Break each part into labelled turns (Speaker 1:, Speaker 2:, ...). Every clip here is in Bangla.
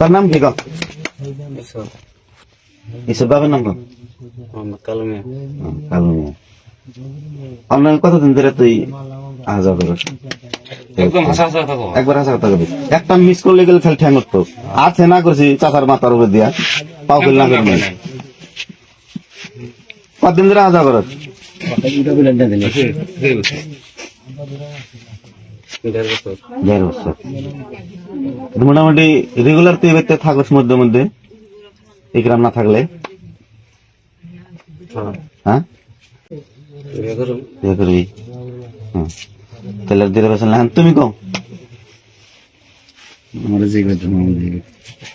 Speaker 1: তার নাম কি? ঈশ্বর বাবার নাম
Speaker 2: কালো মিয়া।
Speaker 1: কালু মিয়া। অনলাইন কতদিন ধরে তুই আজা করিস?
Speaker 2: একদম হাসা হাসা থাকো।
Speaker 1: একবার হাসা কথা কবি, একটা মিস করলে গেলে খালি ঠ্যাং উঠতো। আছে না করছি চাচার মাথার উপর দিয়া পাও ফেল না করবি। কতদিন ধরে আজা করস? দেড় বছর। মোটামুটি রেগুলার তুই বাড়িতে থাকস মধ্যে মধ্যে ইকরাম না থাকলে? হ্যাঁ বিয়ে করবি? তাহলে দিলে বেসন না। তুমি কও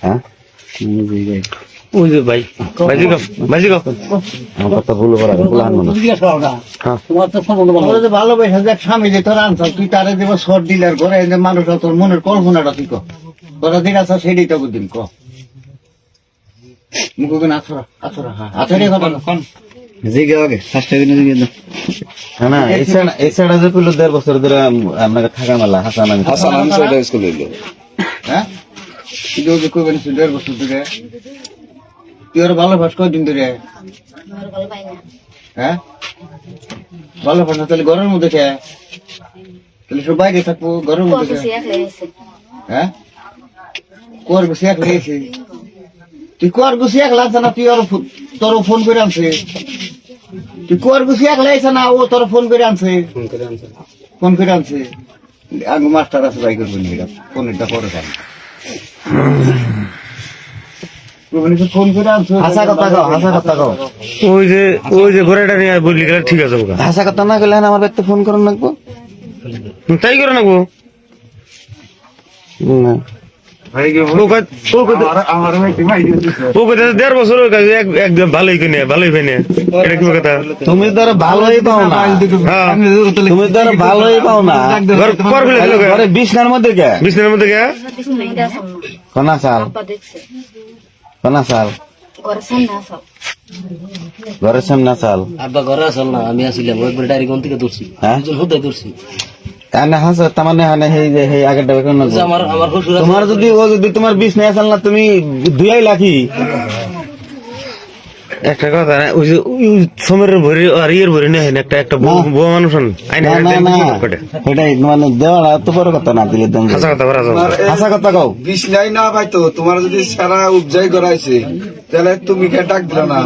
Speaker 1: হ্যাঁ
Speaker 2: ওই যে ভাই ভাইজি কও ভাইজি কও
Speaker 1: আমার কথা ভুল করা ভুল আনবো না।
Speaker 3: ভালোবাসা যে স্বামী যে তোর আনছ তুই তারে দেব শর্ট ডিলার করে মানুষ তোর মনের কল্পনাটা তুই তোরা দিন আসা সেটাই তো দিন ক মুখ আছরা আছরা হ্যাঁ আছরে কথা জিগে আগে ফার্স্ট দিন জিগে না।
Speaker 1: না এছাড়া যে পেলো 1.5 বছর ধরে আপনাকে থাকা মেলা হাসান আমি
Speaker 3: সেটা স্কুলে এলো হ্যাঁ তুই যে কইবেন 1.5 বছর ধরে তুই আর ভালোবাস কয়দিন ধরে? হ্যাঁ ভালোবাস না তাহলে ঘরের মধ্যে খেয়ে তাহলে সব বাইরে থাকবো ঘরের মধ্যে হ্যাঁ কর গুছি এক লেগেছে তুই কর গুছি এক লাগছে না তুই আর তোর ফোন করে আনছে তুই কর গুছি এক লাগছে না ও তোর ফোন করে আনছে ফোন করে আনছে আগে মাস্টার আছে ভাই করবেন এটা ফোনটা পরে খান ফোন করে আনছে
Speaker 1: হাসা কথা কও হাসা কথা কও।
Speaker 2: ওই যে ঘোড়াটা নিয়ে বললি গেলে ঠিক আছে ওটা
Speaker 1: হাসা কথা না গেলে আমার বাড়িতে ফোন করেন লাগবো
Speaker 2: তাই করে নেবো।
Speaker 1: না
Speaker 2: ও কথা 1.5 বছর একদম ভালোই কিনে ভালোই পেনে এটা কি কথা?
Speaker 1: তুমি তো আর ভালোই পাও না। তুমি তো আর ভালোই পাও না। ঘরে বিছনার মধ্যে কে
Speaker 2: বিছনার মধ্যে কে
Speaker 1: কোনা সাল কোনা সাল ঘরের সামনে সাল
Speaker 4: আব্বা ঘরে আসল না আমি আসিলাম একবার ডাইরি কোন থেকে ধরছি
Speaker 1: হ্যাঁ
Speaker 4: হুদাই ধরছি
Speaker 1: এনে হাসা তার মানে হানে হেই যে হেই আগেরটা বের না
Speaker 4: আমার আমার শ্বশুর
Speaker 1: তোমার যদি ও যদি তোমার বিছনায় আসাল না তুমি দুয়াই লাখি
Speaker 2: একটা কথা না ওই যে সময়ের ভরে আর ইয়ের ভরে নেই একটা একটা বউ মানুষ আইন
Speaker 1: না না না এটাই মানে দেওয়াটা তো বড় কথা না দিলে তুমি
Speaker 2: হাসা কথা বলা
Speaker 1: হাসা কথা কও
Speaker 3: বিছনাই না ভাই তো তোমার যদি সারা উপজাই করাইছে তাহলে তুমি কে ডাক দিল না?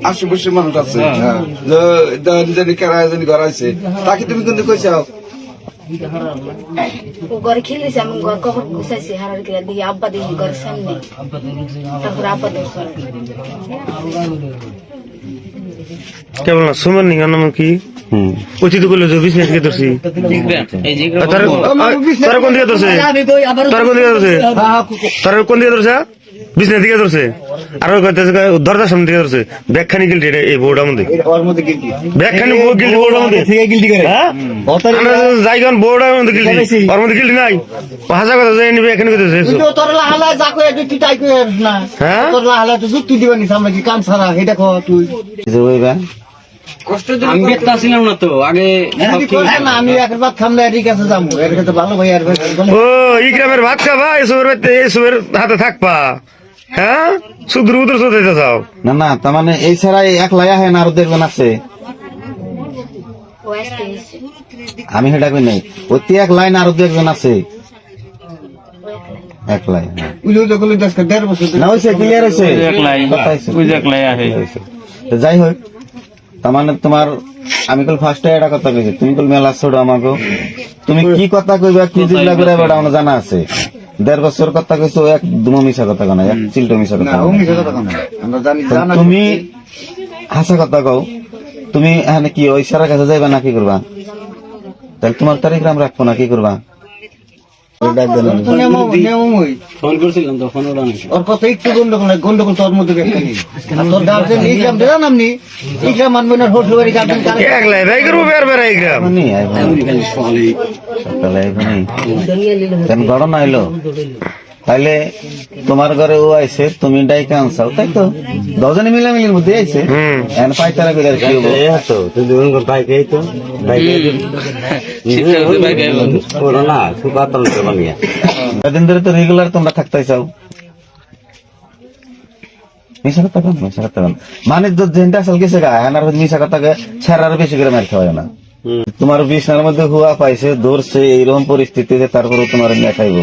Speaker 3: আশেপাশে মানুষ আছে জানি কেরা জানি করাইছে তাকে তুমি কিন্তু কইছাও
Speaker 5: ঘরে খেলেছি আমি ঘর কখন গুছাইছি হারার গিয়ে দিকে আব্বা দিকে ঘরের সামনে তারপর আব্বা দেখো
Speaker 2: কেবল না সুমন নিগা নাম কি উচিত করলে যে বিজনেস কে ধরছি তার কোন দিকে ধরছে তার কোন দিকে ধরছে তার কোন দিকে ধরছে বিজনেস দিকে ধরছে আর দরজার সামনে দিকে ধরছে ব্যাগখানি গিলটি এই বোর্ডার মধ্যে ব্যাগখানি গিলটি বোর্ডার মধ্যে যাইগান বোর্ডার মধ্যে গিলটি ওর মধ্যে গিলটি নাই হাজার কথা যাই নিবে এখানে কথা
Speaker 3: তোর লাহালা যা কই তুই তাই কই না
Speaker 2: হ্যাঁ
Speaker 3: তোর লাহালা তো যুক্তি দিবানি সামনে কি কান ছাড়া এটা কো তুই
Speaker 4: কষ্ট আমি বেতা ছিলাম না তো আগে
Speaker 3: না আমি একবার থামলে ঠিক আছে যাবো এর কাছে ভালো ভাই আর
Speaker 2: ও ইকরামের ভাত খাবা এসবের হাতে থাকবা হ্যাঁ সুদূর উদূর চলতে যাও
Speaker 1: না না তার মানে এই ছাড়াই একলাই আহে না আরো দেখবেন আছে আমি সেটা কই নাই অতি এক লাইন আরো দেখবেন আছে একলাই
Speaker 3: উইলো তো কইলো 1.5 বছর
Speaker 1: না হইছে ক্লিয়ার হইছে যাই হোক তার মানে তোমার আমি কল ফার্স্টে এটা কথা কইছি তুমি কল মেলা ছোট আমাকে তুমি কি কথা কইবা কি জিল্লা করে বেটা আমার জানা আছে 1.5 বছর কথা কইছো একদম মিছা কথা কনা এক চিলটো মিছা কথা
Speaker 3: না ও মিছা কথা না আমরা জানি
Speaker 1: তুমি হাসা কথা কও তুমি এখানে কি ওই সারা কাছে যাইবা না কি করবা তাহলে তোমার তারিখ নাম রাখবো না কি করবা
Speaker 4: ফোন করছিলাম তো ফোন ওরা
Speaker 3: ওর কথা একটু গন্ডগোল তোর মধ্যে তোর গার্জেন ইকরাম দেন আপনি ইকরাম মানবেন না শ্বশুর বাড়ি গার্জেন
Speaker 2: একলাই ভাই করবো বের ইকরাম
Speaker 1: সকালে কেন গড়ন আইলো তাইলে তোমার ঘরে ও আইছে তুমি ডাইকে আনসাও তাই তো দশজনে মিলামিলির মধ্যে আইছে এখন পাইতারা করে আর কি হবো কদিন ধরে তো রেগুলার তোমরা থাকতে চাও মিশা কথা কেন মিশা কথা কেন মানে যেটা আসল গেছে গা হ্যাঁ মিশা কথাকে ছেড়ার বেশি করে মার খাওয়ায় না তোমার বিছনার মধ্যে হুয়া পাইছে ধরছে এইরকম পরিস্থিতিতে তারপরে তোমার নিয়ে খাইবো